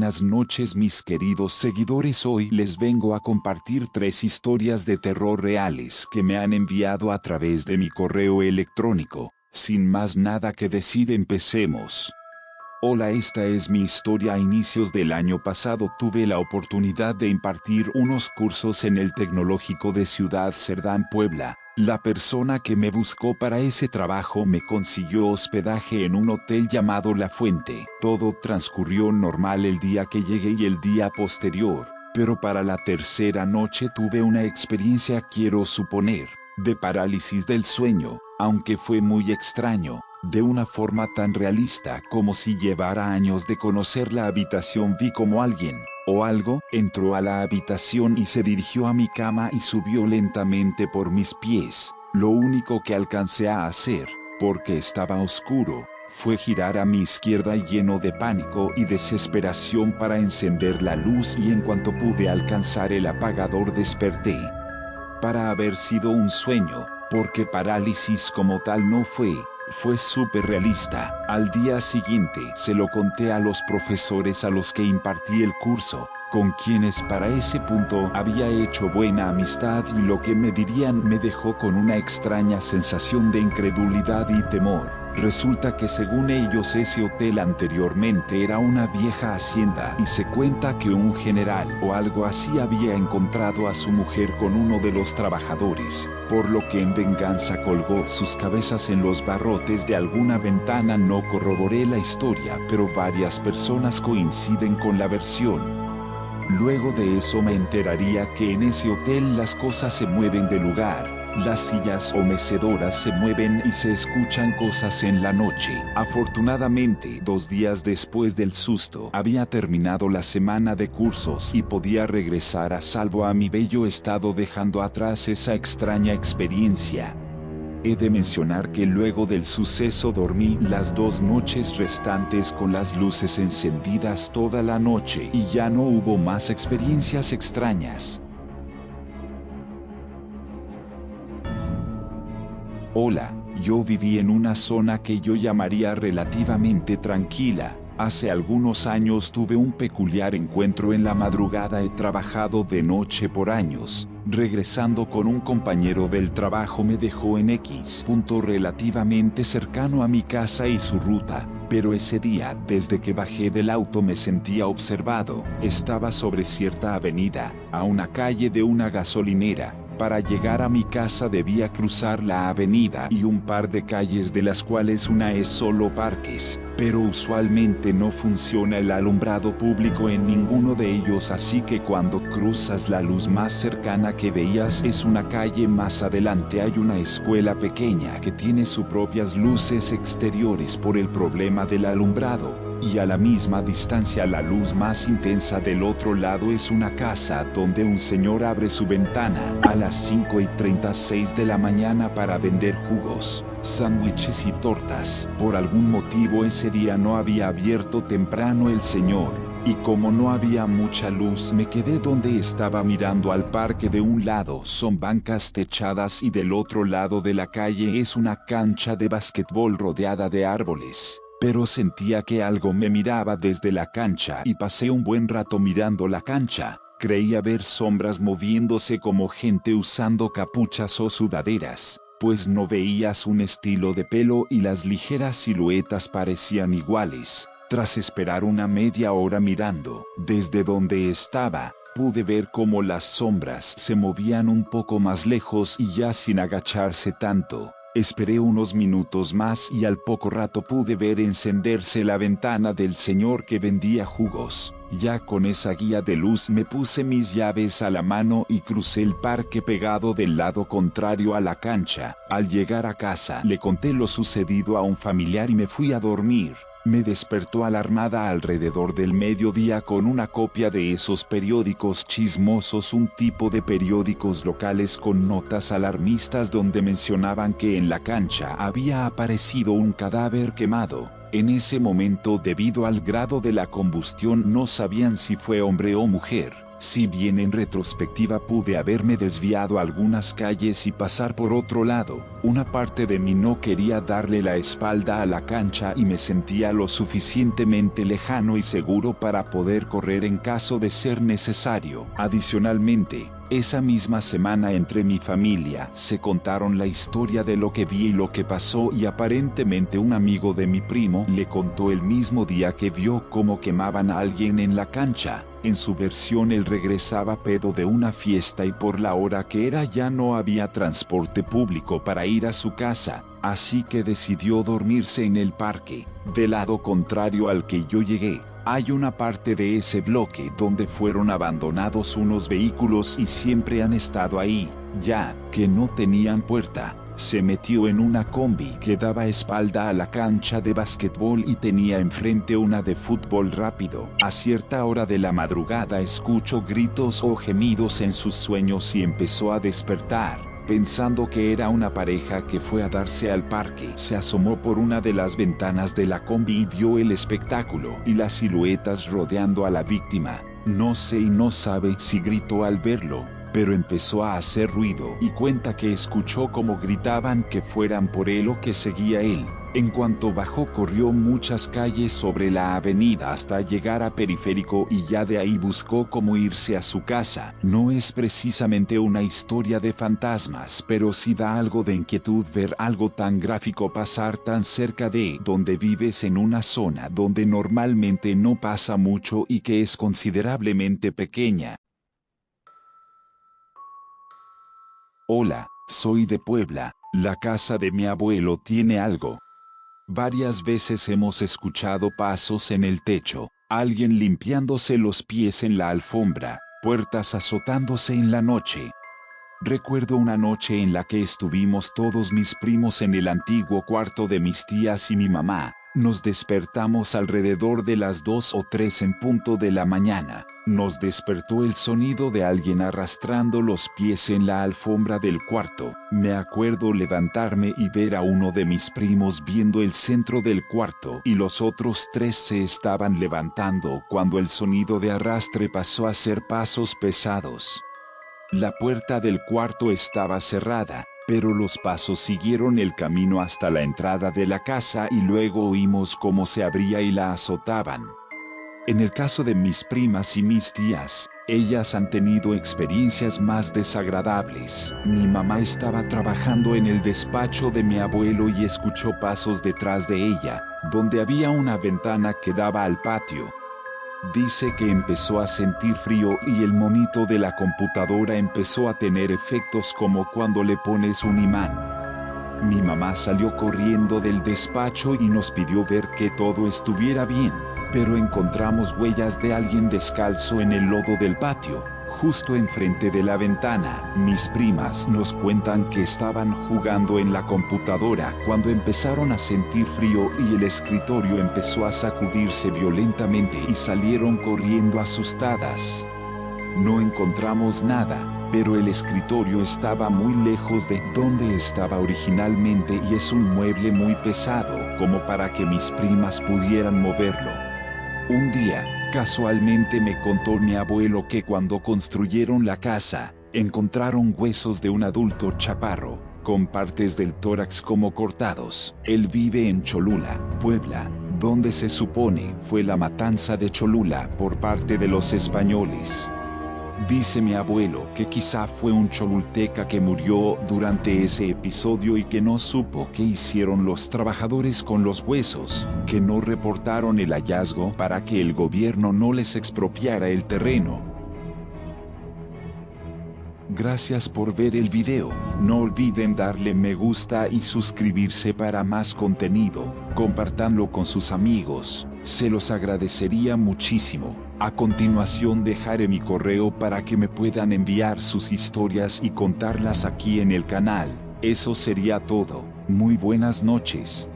buenas noches mis queridos seguidores, hoy les vengo a compartir 3 historias de terror reales que me han enviado a través de mi correo electrónico. Sin más nada que decir, empecemos. Hola, esta es mi historia. A inicios del año pasado tuve la oportunidad de impartir unos cursos en el Tecnológico de Ciudad Cerdán, Puebla. La persona que me buscó para ese trabajo me consiguió hospedaje en un hotel llamado La Fuente. Todo transcurrió normal el día que llegué y el día posterior, pero para la tercera noche tuve una experiencia, quiero suponer, de parálisis del sueño, aunque fue muy extraño, de una forma tan realista como si llevara años de conocer la habitación. Vi como alguien o algo entró a la habitación y se dirigió a mi cama y subió lentamente por mis pies. Lo único que alcancé a hacer, porque estaba oscuro, fue girar a mi izquierda y lleno de pánico y desesperación para encender la luz, y en cuanto pude alcanzar el apagador desperté. Para haber sido un sueño, porque parálisis como tal no fue súper realista. Al día siguiente se lo conté a los profesores a los que impartí el curso, con quienes para ese punto había hecho buena amistad, y lo que me dirían me dejó con una extraña sensación de incredulidad y temor. Resulta que según ellos ese hotel anteriormente era una vieja hacienda, y se cuenta que un general o algo así había encontrado a su mujer con uno de los trabajadores, por lo que en venganza colgó sus cabezas en los barrotes de alguna ventana. No corroboré la historia, pero varias personas coinciden con la versión. Luego de eso me enteraría que en ese hotel las cosas se mueven de lugar, las sillas o mecedoras se mueven y se escuchan cosas en la noche. Afortunadamente, 2 días después del susto, había terminado la semana de cursos y podía regresar a salvo a mi bello estado, dejando atrás esa extraña experiencia. He de mencionar que luego del suceso dormí las 2 noches restantes con las luces encendidas toda la noche y ya no hubo más experiencias extrañas. Hola, yo viví en una zona que yo llamaría relativamente tranquila. Hace algunos años tuve un peculiar encuentro en la madrugada. He trabajado de noche por años. Regresando con un compañero del trabajo me dejó en X punto relativamente cercano a mi casa y su ruta, pero ese día desde que bajé del auto me sentía observado. Estaba sobre cierta avenida, a una calle de una gasolinera. Para llegar a mi casa debía cruzar la avenida y un par de calles, de las cuales una es solo parques, pero usualmente no funciona el alumbrado público en ninguno de ellos, así que cuando cruzas la luz más cercana que veías es una calle más adelante. Hay una escuela pequeña que tiene sus propias luces exteriores por el problema del alumbrado. Y a la misma distancia, la luz más intensa del otro lado es una casa donde un señor abre su ventana a las 5:36 de la mañana para vender jugos, sándwiches y tortas. Por algún motivo ese día no había abierto temprano el señor, y como no había mucha luz me quedé donde estaba mirando al parque. De un lado son bancas techadas y del otro lado de la calle es una cancha de basquetbol rodeada de árboles. Pero sentía que algo me miraba desde la cancha y pasé un buen rato mirando la cancha. Creía ver sombras moviéndose como gente usando capuchas o sudaderas, pues no veías un estilo de pelo y las ligeras siluetas parecían iguales. Tras esperar una media hora mirando desde donde estaba, pude ver cómo las sombras se movían un poco más lejos y ya sin agacharse tanto. Esperé unos minutos más y al poco rato pude ver encenderse la ventana del señor que vendía jugos. Ya con esa guía de luz me puse mis llaves a la mano y crucé el parque pegado del lado contrario a la cancha. Al llegar a casa le conté lo sucedido a un familiar y me fui a dormir. Me despertó alarmada alrededor del mediodía con una copia de esos periódicos chismosos, un tipo de periódicos locales con notas alarmistas donde mencionaban que en la cancha había aparecido un cadáver quemado. En ese momento, debido al grado de la combustión, no sabían si fue hombre o mujer. Si bien en retrospectiva pude haberme desviado algunas calles y pasar por otro lado, una parte de mí no quería darle la espalda a la cancha y me sentía lo suficientemente lejano y seguro para poder correr en caso de ser necesario. Adicionalmente, esa misma semana entre mi familia se contaron la historia de lo que vi y lo que pasó, y aparentemente un amigo de mi primo le contó el mismo día que vio cómo quemaban a alguien en la cancha. En su versión él regresaba pedo de una fiesta y por la hora que era ya no había transporte público para ir a su casa, así que decidió dormirse en el parque. Del lado contrario al que yo llegué, hay una parte de ese bloque donde fueron abandonados unos vehículos y siempre han estado ahí, ya que no tenían puerta. Se metió en una combi que daba espalda a la cancha de básquetbol y tenía enfrente una de fútbol rápido. A cierta hora de la madrugada escuchó gritos o gemidos en sus sueños y empezó a despertar, pensando que era una pareja que fue a darse al parque. Se asomó por una de las ventanas de la combi y vio el espectáculo y las siluetas rodeando a la víctima. No sé y no sabe si gritó al verlo, pero empezó a hacer ruido y cuenta que escuchó cómo gritaban que fueran por él o que seguía él. En cuanto bajó corrió muchas calles sobre la avenida hasta llegar a Periférico y ya de ahí buscó cómo irse a su casa. No es precisamente una historia de fantasmas, pero sí da algo de inquietud ver algo tan gráfico pasar tan cerca de donde vives, en una zona donde normalmente no pasa mucho y que es considerablemente pequeña. Hola, soy de Puebla. La casa de mi abuelo tiene algo. Varias veces hemos escuchado pasos en el techo, alguien limpiándose los pies en la alfombra, puertas azotándose en la noche. Recuerdo una noche en la que estuvimos todos mis primos en el antiguo cuarto de mis tías y mi mamá. Nos despertamos alrededor de las 2 o 3 en punto de la mañana. Nos despertó el sonido de alguien arrastrando los pies en la alfombra del cuarto. Me acuerdo levantarme y ver a uno de mis primos viendo el centro del cuarto y los otros 3 se estaban levantando cuando el sonido de arrastre pasó a ser pasos pesados. La puerta del cuarto estaba cerrada, pero los pasos siguieron el camino hasta la entrada de la casa y luego oímos cómo se abría y la azotaban. En el caso de mis primas y mis tías, ellas han tenido experiencias más desagradables. Mi mamá estaba trabajando en el despacho de mi abuelo y escuchó pasos detrás de ella, donde había una ventana que daba al patio. Dice que empezó a sentir frío y el monito de la computadora empezó a tener efectos como cuando le pones un imán. Mi mamá salió corriendo del despacho y nos pidió ver que todo estuviera bien, pero encontramos huellas de alguien descalzo en el lodo del patio, justo enfrente de la ventana. Mis primas nos cuentan que estaban jugando en la computadora cuando empezaron a sentir frío y el escritorio empezó a sacudirse violentamente y salieron corriendo asustadas. No encontramos nada, pero el escritorio estaba muy lejos de donde estaba originalmente y es un mueble muy pesado como para que mis primas pudieran moverlo. Un día, casualmente me contó mi abuelo que cuando construyeron la casa, encontraron huesos de un adulto chaparro, con partes del tórax como cortados. Él vive en Cholula, Puebla, donde se supone fue la matanza de Cholula por parte de los españoles. Dice mi abuelo que quizá fue un cholulteca que murió durante ese episodio y que no supo qué hicieron los trabajadores con los huesos, que no reportaron el hallazgo para que el gobierno no les expropiara el terreno. Gracias por ver el video. No olviden darle me gusta y suscribirse para más contenido. Compartanlo con sus amigos, se los agradecería muchísimo. A continuación dejaré mi correo para que me puedan enviar sus historias y contarlas aquí en el canal. Eso sería todo. Muy buenas noches.